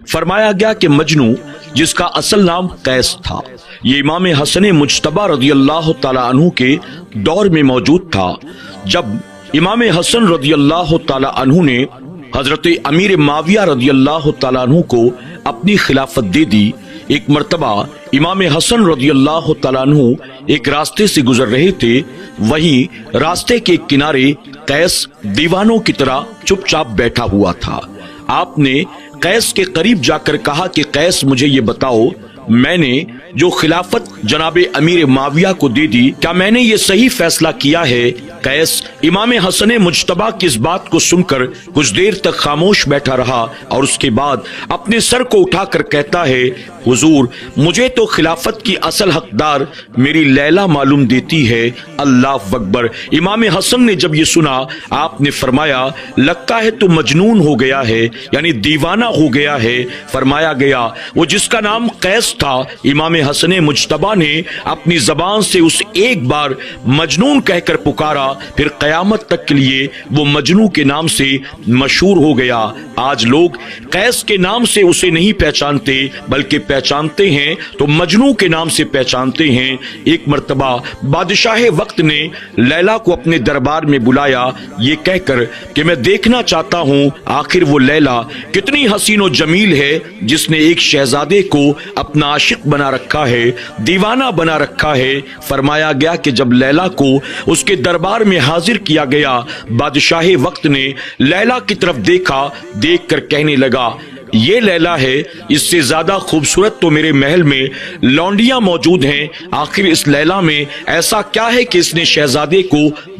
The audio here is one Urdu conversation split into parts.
فرمایا گیا کہ مجنو جس کا اصل نام قیس تھا، یہ امام حسن مجتبی رضی اللہ تعالی عنہ کے دور میں موجود تھا۔ جب امام حسن رضی اللہ تعالی عنہ نے حضرت امیر معاویہ رضی اللہ تعالی عنہ کو اپنی خلافت دے دی، ایک مرتبہ امام حسن رضی اللہ تعالی عنہ ایک راستے سے گزر رہے تھے، وہیں راستے کے کنارے قیس دیوانوں کی طرح چپ چاپ بیٹھا ہوا تھا۔ آپ نے قیس کے قریب جا کر کہا کہ قیس مجھے یہ بتاؤ، میں نے جو خلافت جناب امیر معاویہ کو دے دی، کیا میں نے یہ صحیح فیصلہ کیا ہے؟ قیس امام حسن مجتبی کی اس بات کو سن کر کچھ دیر تک خاموش بیٹھا رہا اور اس کے بعد اپنے سر کو اٹھا کر کہتا ہے، حضور مجھے تو خلافت کی اصل حقدار میری لیلا معلوم دیتی ہے۔ اللہ اکبر۔ امام حسن نے جب یہ سنا، آپ نے فرمایا لگتا ہے تو مجنون ہو گیا ہے، یعنی دیوانہ ہو گیا ہے۔ فرمایا گیا وہ جس کا نام قیس تھا، امام حسن مجتبی نے اپنی زبان سے اس ایک بار مجنون کہہ کر پکارا، پھر قیامت تک کے لیے وہ مجنون کے نام سے مشہور ہو گیا۔ آج لوگ قیس کے نام سے اسے نہیں پہچانتے، بلکہ پہچانتے ہیں تو مجنون کے نام سے پہچانتے ہیں۔ ایک مرتبہ بادشاہ وقت نے لیلا کو اپنے دربار میں بلایا، یہ کہہ کر کہ میں دیکھنا چاہتا ہوں آخر وہ لیلا کتنی حسین و جمیل ہے جس نے ایک شہزادے کو اپنا عاشق بنا رکھا ہے، دیوانہ بنا رکھا ہے۔ فرمایا گیا کہ جب لیلا کو اس کے دربار میں حاضر کیا گیا، بادشاہ وقت نے لیلا کی طرف دیکھا، دیکھ کر کہنے لگا یہ لیلا ہے، اس سے زیادہ خوبصورت تو میرے محل میں لونڈیاں موجود ہیں، آخر اس لیلا میں ایسا کیا ہے کہ اس نے شہزادے کو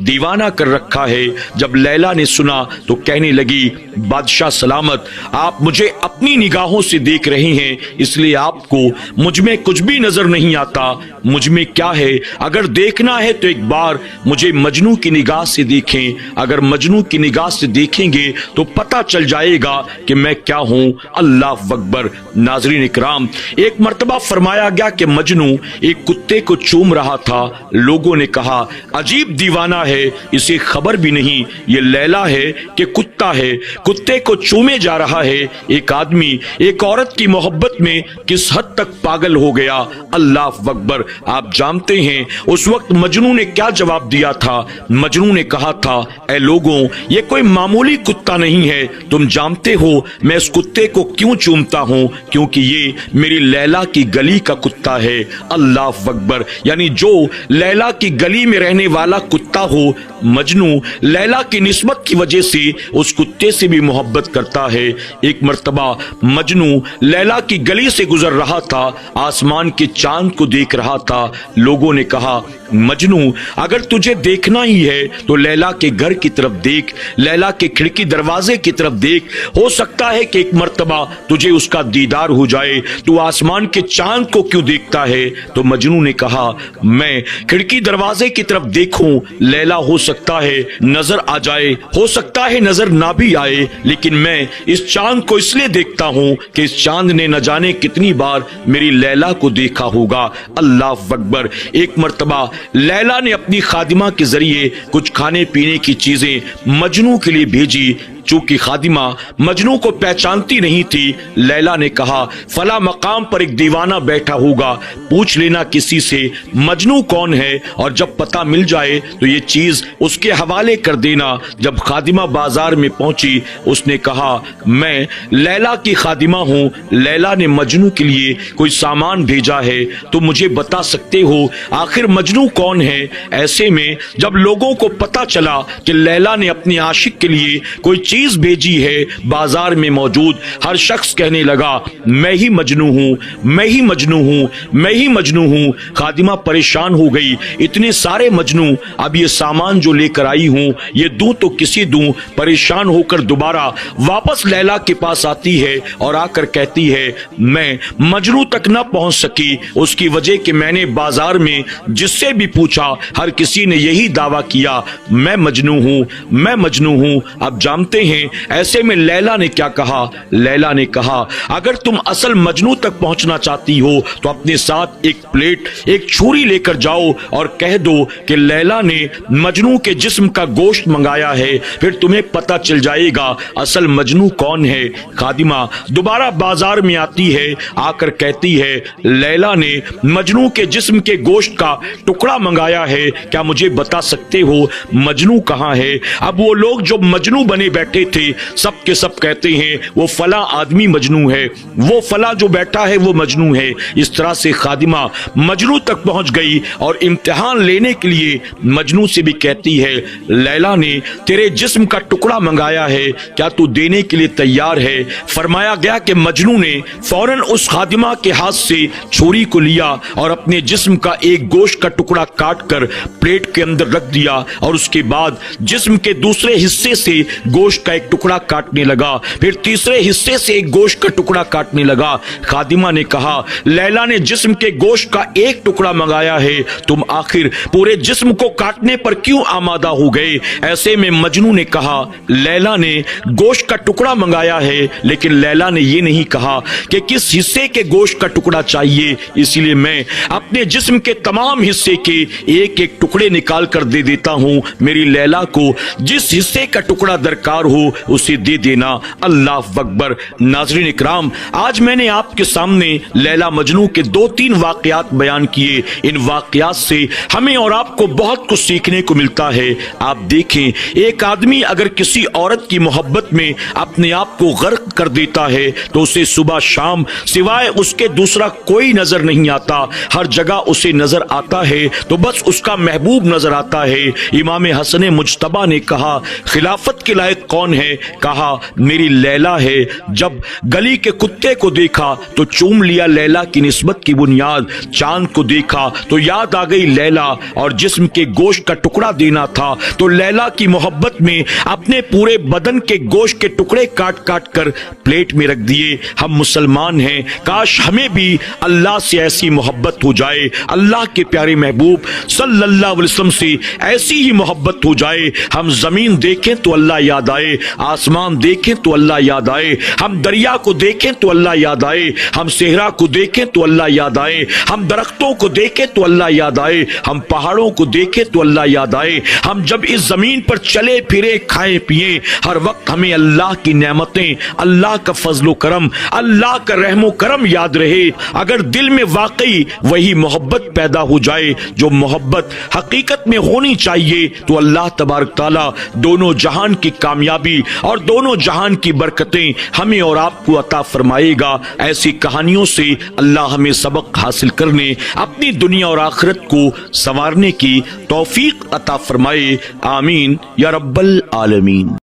دیوانہ کر رکھا ہے؟ جب لیلا نے سنا تو کہنے لگی بادشاہ سلامت، آپ مجھے اپنی نگاہوں سے دیکھ رہے ہیں، اس لیے آپ کو مجھ میں کچھ بھی نظر نہیں آتا۔ مجھ میں کیا ہے؟ اگر دیکھنا ہے تو ایک بار مجھے مجنوں کی نگاہ سے دیکھیں، اگر مجنوں کی نگاہ سے دیکھیں گے تو پتہ چل جائے گا کہ میں کیا ہوں۔ اللہ اکبر۔ ناظرین اکرام، ایک مرتبہ فرمایا گیا کہ مجنو ایک کتے کو چوم رہا تھا، لوگوں نے کہا عجیب دیوانہ ہے، اسے خبر بھی نہیں یہ لیلا ہے کہ کتا ہے، کتے کو چومے جا رہا ہے۔ ایک آدمی ایک عورت کی محبت میں کس حد تک پاگل ہو گیا۔ اللہ اکبر۔ آپ جانتے ہیں اس وقت مجنو نے کیا جواب دیا تھا؟ مجنو نے کہا تھا اے لوگوں، یہ کوئی معمولی کتا نہیں ہے، تم جانتے ہو میں اس کتے کو کیوں چومتا ہوں؟ کیونکہ یہ میری لیلا کی گلی کا کتا ہے۔ اللہ اکبر۔ یعنی جو لیلا کی گلی میں رہنے والا کتا ہو، مجنو لیلا کی نسبت کی وجہ سے اس کتے سے بھی محبت کرتا ہے۔ ایک مرتبہ مجنو لیلا کی گلی سے گزر رہا تھا، آسمان کے چاند کو دیکھ رہا تھا، لوگوں نے کہا مجنو اگر تجھے دیکھنا ہی ہے تو لیلا کے گھر کی طرف دیکھ، لیلا کے کھڑکی دروازے کی طرف دیکھ، ہو سکتا ہے کہ ایک مرتبہ تجھے اس کا دیدار ہو جائے، تو آسمان کے چاند کو کیوں دیکھتا ہے؟ تو مجنو نے کہا میں کھڑکی دروازے کی طرف دیکھوں، لیلا ہو سکتا ہے نظر آ جائے، ہو سکتا ہے نظر نہ بھی آئے، لیکن میں اس چاند کو اس لیے دیکھتا ہوں کہ اس چاند نے نہ جانے کتنی بار میری لیلا کو دیکھا ہوگا۔ اللہ اکبر۔ ایک مرتبہ لیلا نے اپنی خادمہ کے ذریعے کچھ کھانے پینے کی چیزیں مجنو کے لیے بھیجی، چونکہ خادمہ مجنو کو پہچانتی نہیں تھی، لیلا نے کہا فلاں مقام پر ایک دیوانہ بیٹھا ہوگا، پوچھ لینا کسی سے مجنو کون ہے، اور جب پتہ مل جائے تو یہ چیز اس کے حوالے کر دینا۔ جب خادمہ بازار میں پہنچی، اس نے کہا میں لیلا کی خادمہ ہوں، لیلا نے مجنو کے لیے کوئی سامان بھیجا ہے، تو مجھے بتا سکتے ہو آخر مجنو کون ہے؟ ایسے میں جب لوگوں کو پتہ چلا کہ لیلا نے اپنے عاشق کے لیے کوئی چیز بھیجی ہے، بازار میں موجود ہر شخص کہنے لگا میں ہی مجنو ہوں، میں ہی مجنو ہوں، میں ہی مجنو ہوں۔ خادمہ پریشان ہو گئی، اتنے سارے مجنو، اب یہ سامان جو لے کر آئی ہوں یہ دوں تو کسی دوں؟ پریشان ہو کر دوبارہ واپس لیلا کے پاس آتی ہے اور آ کر کہتی ہے میں مجنو تک نہ پہنچ سکی، اس کی وجہ کہ میں نے بازار میں جس سے بھی پوچھا ہر کسی نے یہی دعویٰ کیا میں مجنو ہوں، میں مجنو ہوں۔ اب جانتے ہیں ایسے میں لیلا نے کیا کہا؟ لیلا نے کہا اگر تم اصل مجنو تک پہنچنا چاہتی ہو تو اپنے ساتھ ایک پلیٹ ایک چھری لے کر جاؤ اور کہہ دو کہ لیلا نے مجنو کے جسم کا گوشت منگایا ہے، پھر تمہیں پتہ چل جائے گا اصل مجنو کون ہے۔ خادمہ دوبارہ بازار میں آتی ہے، آ کر کہتی ہے لیلا نے مجنو کے جسم کے گوشت کا ٹکڑا منگایا ہے، کیا مجھے بتا سکتے ہو مجنو کہاں ہے؟ اب وہ لوگ جو مجنو بنے بیٹھے تھے سب کے سب کہتے ہیں وہ فلاں آدمی مجنو ہے، وہ فلاں جو بیٹھا ہے وہ مجنو ہے۔ اس طرح سے خادمہ مجنو تک پہنچ گئی اور امتحان لینے کے لیے مجنو سے بھی کہتی ہے لیلا نے تیرے جسم کا ٹکڑا منگایا ہے، کیا تو دینے کے لیے تیار ہے؟ فرمایا گیا کہ مجنو نے فوراً اس خادمہ کے ہاتھ سے چھری کو لیا اور اپنے جسم کا ایک گوشت کا ٹکڑا کاٹ کر پلیٹ کے اندر رکھ دیا اور اس کے بعد جسم کے دوسرے حصے سے گوشت کا ایک ٹکڑا کاٹنے لگا، پھر تیسرے حصے سے ایک گوشت کا ٹکڑا کاٹنے لگا۔ خادمہ نے کہا لیلا نے جسم کے گوشت کا ایک ٹکڑا منگایا ہے، تم آخر پورے جسم کو کاٹنے پر کیوں آمادہ ہو گئے؟ ایسے میں مجنو نے کہا لیلا نے گوشت کا ٹکڑا منگایا ہے، لیکن لیلا نے یہ نہیں کہا کہ کس حصے کے گوشت کا ٹکڑا چاہیے، اسی لیے میں اپنے جسم کے تمام حصے کے ایک ایک ٹکڑے نکال کر دے دیتا ہوں، میری لیلا کو جس حصے کا ٹکڑا درکار ہو اسے دے دینا۔ اللہ اکبر۔ ناظرین اکرام، آج میں نے آپ کے سامنے لیلا مجنو کے 2-3 واقعات بیان کیے، ان واقعات سے ہمیں اور آپ کو بہت کچھ سیکھنے کو ملتا ہے۔ آپ دیکھیں ایک آدمی اگر کسی عورت کی محبت میں اپنے آپ کو غرق کر دیتا ہے تو اسے صبح شام سوائے اس کے دوسرا کوئی نظر نہیں آتا، ہر جگہ اسے نظر آتا ہے تو بس اس کا محبوب نظر آتا ہے۔ امام حسن مجتبی نے کہا خلافت کے لائق کون ہے؟ کہا میری لیلا ہے۔ جب گلی کے کتے کو دیکھا تو چوم لیا لیلا کی نسبت کی بنیاد، چاند کو دیکھا تو یاد آ گئی لیلا، اور جسم کے گوشت کا ٹکڑا دینا تھا تو لیلا کی محبت میں اپنے پورے بدن کے گوشت کے ٹکڑے کاٹ کاٹ کر پلیٹ میں رکھ دیے۔ ہم مسلمان ہیں، کاش ہمیں بھی اللہ سے ایسی محبت ہو جائے، اللہ کے پیارے محبوب صلی اللہ علیہ وسلم سے ایسی ہی محبت ہو جائے۔ ہم زمین دیکھیں تو اللہ یاد آئے، آسمان دیکھیں تو اللہ یاد آئے، ہم دریا کو دیکھیں تو اللہ یاد آئے، ہم صحرا کو دیکھیں تو اللہ یاد آئے، ہم درختوں کو دیکھیں تو اللہ یاد آئے، ہم پہاڑوں کو دیکھیں تو اللہ یاد آئے۔ ہم جب اس زمین پر چلے پھرے کھائے پیے، ہر وقت ہمیں اللہ کی نعمتیں، اللہ کا فضل و کرم، اللہ کا رحم و کرم یاد رہے۔ اگر دل میں واقعی وہی محبت پیدا ہو جائے جو محبت حقیقت میں ہونی چاہیے، تو اللہ تبارک تعالیٰ دونوں جہان کی کامیابی اور دونوں جہان کی برکتیں ہمیں اور آپ کو عطا فرمائے گا۔ ایسی کہانیوں سے اللہ ہمیں سبق حاصل کرنے، اپنی دنیا اور آخرت کو سنوارنے کی توفیق عطا فرمائے۔ آمین یا رب العالمین۔